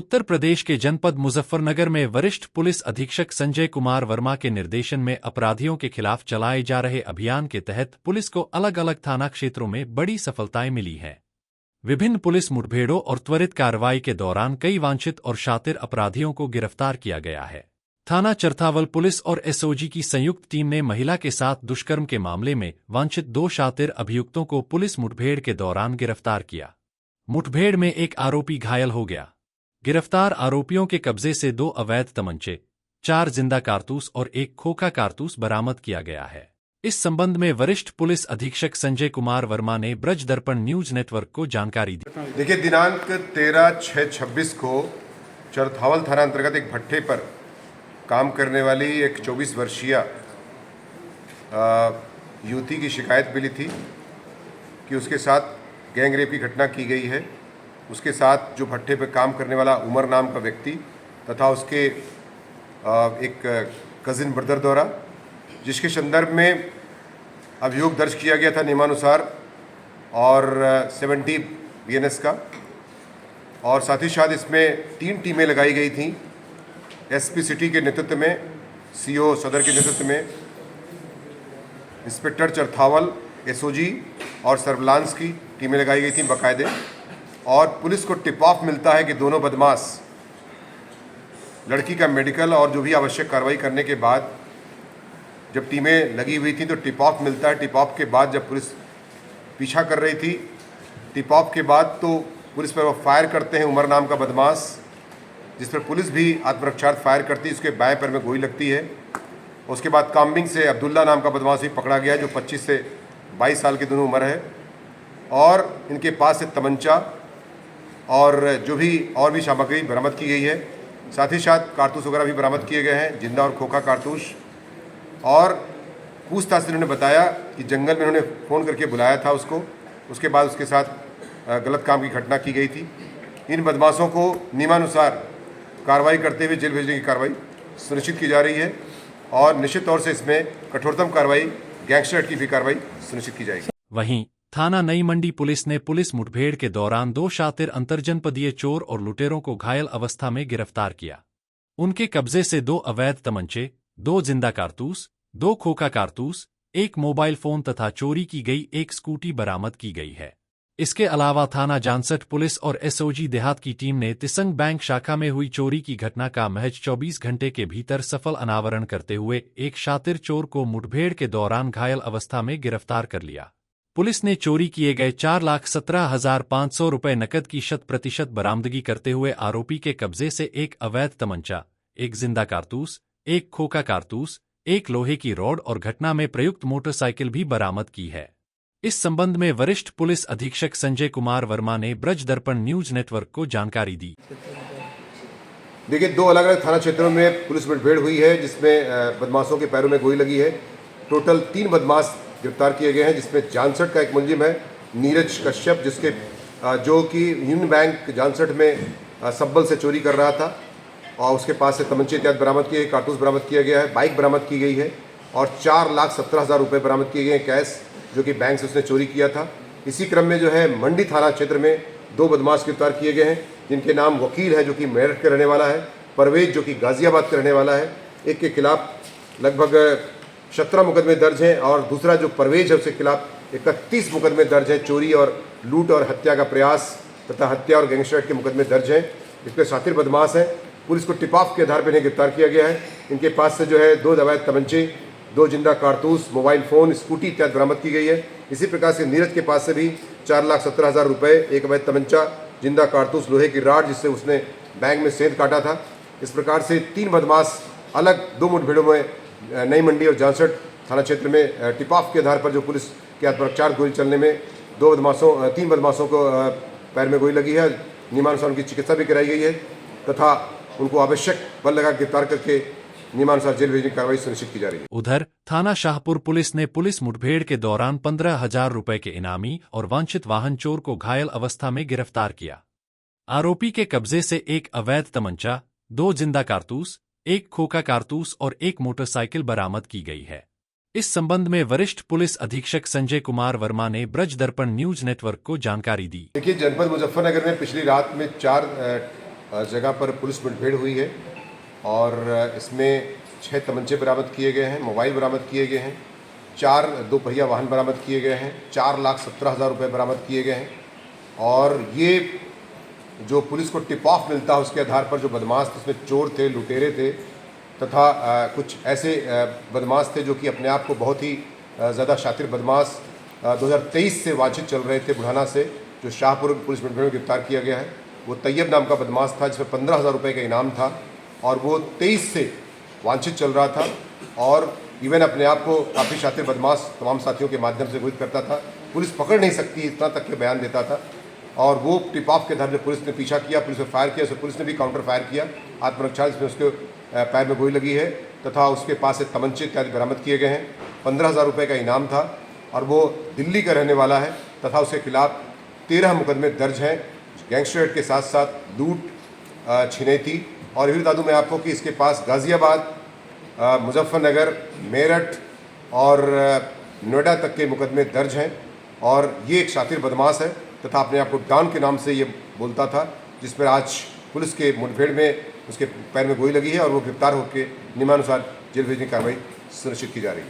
उत्तर प्रदेश के जनपद मुजफ्फरनगर में वरिष्ठ पुलिस अधीक्षक संजय कुमार वर्मा के निर्देशन में अपराधियों के खिलाफ चलाए जा रहे अभियान के तहत पुलिस को अलग अलग थाना क्षेत्रों में बड़ी सफलताएं मिली हैं। विभिन्न पुलिस मुठभेड़ों और त्वरित कार्रवाई के दौरान कई वांछित और शातिर अपराधियों को गिरफ्तार किया गया है। थाना चरथावल पुलिस और एसओजी की संयुक्त टीम ने महिला के साथ दुष्कर्म के मामले में वांछित 2 शातिर अभियुक्तों को पुलिस मुठभेड़ के दौरान गिरफ्तार किया। मुठभेड़ में एक आरोपी घायल हो गया। गिरफ्तार आरोपियों के कब्जे से 2 अवैध तमंचे, 4 जिंदा कारतूस और 1 खोखा कारतूस बरामद किया गया है। इस संबंध में वरिष्ठ पुलिस अधीक्षक संजय कुमार वर्मा ने ब्रज दर्पण न्यूज नेटवर्क को जानकारी दी। देखिए, दिनांक 13/6/26 को चरथावल थाना अंतर्गत एक भट्ठे पर काम करने वाली एक 24 वर्षीय युवती की शिकायत मिली थी कि उसके साथ गैंग रेप की घटना की गई है। उसके साथ जो भट्ठे पर काम करने वाला उमर नाम का व्यक्ति तथा उसके एक कज़िन ब्रदर द्वारा, जिसके संदर्भ में अभियोग दर्ज किया गया था नियमानुसार और 70 BNS का, और साथ ही साथ इसमें 3 टीमें लगाई गई थीं। SP सिटी के नेतृत्व में, CO सदर के नेतृत्व में, इंस्पेक्टर चरथावल, SOG और सर्विलांस की टीमें लगाई गई थीं बाकायदे। और पुलिस को टिप ऑफ मिलता है कि दोनों बदमाश लड़की का मेडिकल और जो भी आवश्यक कार्रवाई करने के बाद जब टीमें लगी हुई थी तो टिप ऑफ मिलता है। टिप ऑफ के बाद जब पुलिस पीछा कर रही थी, टिप ऑफ के बाद तो पुलिस पर वो फायर करते हैं उमर नाम का बदमाश, जिस पर पुलिस भी आत्मरक्षार्थ फायर करती है। उसके बाएं पैर में गोली लगती है। उसके बाद काम्बिंग से अब्दुल्ला नाम का बदमाश भी पकड़ा गया है, जो 25 से 22 साल की दोनों उम्र है। और इनके पास से तमंचा और जो भी और भी सामग्री बरामद की गई है। साथ ही साथ कारतूस वगैरह भी बरामद किए गए हैं, जिंदा और खोखा कारतूस। और पूछताछ से उन्होंने बताया कि जंगल में उन्होंने फ़ोन करके बुलाया था उसको, उसके बाद उसके साथ गलत काम की घटना की गई थी। इन बदमाशों को नियमानुसार कार्रवाई करते हुए जेल भेजने की कार्रवाई सुनिश्चित की जा रही है और निश्चित तौर से इसमें कठोरतम कार्रवाई, गैंगस्टर एक्ट की भी कार्रवाई सुनिश्चित की जाएगी। वहीं थाना नई मंडी पुलिस ने पुलिस मुठभेड़ के दौरान 2 शातिर अंतरजनपदीय चोर और लुटेरों को घायल अवस्था में गिरफ्तार किया। उनके कब्जे से 2 अवैध तमंचे, 2 जिंदा कारतूस, 2 खोखा कारतूस, 1 मोबाइल फोन तथा चोरी की गई 1 स्कूटी बरामद की गई है। इसके अलावा थाना जांसठ पुलिस और SOG देहात की टीम ने तिसंग बैंक शाखा में हुई चोरी की घटना का महज 24 घंटे के भीतर सफल अनावरण करते हुए एक शातिर चोर को मुठभेड़ के दौरान घायल अवस्था में गिरफ्तार कर लिया। पुलिस ने चोरी किए गए 4,17,500 रुपये नकद की 100% बरामदगी करते हुए आरोपी के कब्जे से 1 अवैध तमंचा, 1 जिंदा कारतूस, 1 खोखा कारतूस, 1 लोहे की रॉड और घटना में प्रयुक्त मोटरसाइकिल भी बरामद की है। इस संबंध में वरिष्ठ पुलिस अधीक्षक संजय कुमार वर्मा ने ब्रज दर्पण न्यूज नेटवर्क को जानकारी दी। देखिए, 2 अलग अलग थाना क्षेत्रों में पुलिस मुठभेड़ हुई है, जिसमें बदमाशों के पैरों में गोली लगी है। टोटल 3 बदमाश गिरफ्तार किए गए हैं, जिसमें जांसठ का एक मुलजिम है नीरज कश्यप, जो कि यूनियन बैंक जांसठ में सब्बल से चोरी कर रहा था और उसके पास से तमंचे इत्यादि बरामद किए, कारतूस बरामद किया गया है, बाइक बरामद की गई है और 4,17,000 रुपये बरामद किए गए हैं कैश, जो कि बैंक से उसने चोरी किया था। इसी क्रम में जो है मंडी थाना क्षेत्र में 2 बदमाश गिरफ्तार किए गए हैं, जिनके नाम वकील है जो कि मेरठ के रहने वाला है, परवेज जो कि गाजियाबाद के रहने वाला है। एक के खिलाफ लगभग 17 मुकदमे दर्ज हैं और दूसरा जो परवेज है उसके खिलाफ 31 मुकदमे दर्ज हैं। चोरी और लूट और हत्या का प्रयास तथा हत्या और गैंगस्टर के मुकदमे दर्ज हैं। इसके शातिर बदमाश हैं। पुलिस को टिप ऑफ के आधार पर इन्हें गिरफ्तार किया गया है। इनके पास से जो है 2 अवैध तमंचे, 2 जिंदा कारतूस, मोबाइल फ़ोन, स्कूटी इत्यादि बरामद की गई है। इसी प्रकार से नीरज के पास से भी 4,17,000 रुपये, 1 अवैध तमंचा, जिंदा कारतूस, लोहे की रॉड जिससे उसने बैंक में सेंध काटा था। इस प्रकार से 3 बदमाश अलग 2 मुठभेड़ों में नई मंडी और जांसठ थाना क्षेत्र में टिप ऑफ के आधार पर जो पुलिस के आत्मरक्षार्थ गोली चलने में 3 बदमाशों को पैर में गोली लगी है। नियमानुसार उनकी चिकित्सा भी कराई गई है तथा उनको आवश्यक बल लगा गिरफ्तार करके नियमानुसार जेल भेजने की कार्रवाई सुनिश्चित की जा रही है। उधर थाना शाहपुर पुलिस ने पुलिस मुठभेड़ के दौरान 15,000 रुपए के इनामी और वांछित वाहन चोर को घायल अवस्था में गिरफ्तार किया। आरोपी के कब्जे से 1 अवैध तमंचा, 2 जिंदा कारतूस, 1 खोखा कारतूस और 1 मोटरसाइकिल बरामद की गई है। इस संबंध में वरिष्ठ पुलिस अधीक्षक संजय कुमार वर्मा ने ब्रज दर्पण न्यूज नेटवर्क को जानकारी दी। देखिए, जनपद मुजफ्फरनगर में पिछली रात में 4 जगह पर पुलिस मुठभेड़ हुई है और इसमें 6 तमंचे बरामद किए गए हैं, मोबाइल बरामद किए गए हैं, 4 दोपहिया वाहन बरामद किए गए हैं, 4,17,000 रुपये बरामद किए गए हैं। और ये जो पुलिस को टिप ऑफ मिलता है उसके आधार पर जो बदमाश थे उसमें चोर थे, लुटेरे थे तथा कुछ ऐसे बदमाश थे जो कि अपने आप को बहुत ही ज़्यादा शातिर बदमाश 2023 से वांछित चल रहे थे बुढ़ाना से, जो शाहपुर पुलिस मुठभेड़ में गिरफ्तार किया गया है। वो तैयब नाम का बदमाश था जिसमें 15,000 रुपये का इनाम था और वो 23 से वांछित चल रहा था और इवन अपने आप को काफ़ी शातिर बदमाश तमाम साथियों के माध्यम से घोषित करता था। पुलिस पकड़ नहीं सकती इतना तक के बयान देता था और वो टिप ऑफ के आधार पर पुलिस ने पीछा किया, पुलिस ने फायर किया, पुलिस ने भी काउंटर फायर किया आत्मरक्षा, जिसमें उसके पैर में गोली लगी है तथा उसके पास से तमंचे इत्यादि बरामद किए गए हैं। 15,000 रुपये का इनाम था और वो दिल्ली का रहने वाला है तथा उसके खिलाफ 13 मुकदमे दर्ज हैं, गैंगस्टर के साथ साथ लूट, छिनैती। और ये भी बता दूँ मैं आपको कि इसके पास गाज़ियाबाद, मुजफ्फरनगर, मेरठ और नोएडा तक के मुकदमे दर्ज हैं और ये एक शातिर बदमाश है तथा अपने आप को डॉन के नाम से ये बोलता था, जिस पर आज पुलिस के मुठभेड़ में उसके पैर में गोली लगी है और वो गिरफ्तार होकर नियमानुसार जेल भेजने की कार्रवाई सुनिश्चित की जा रही है।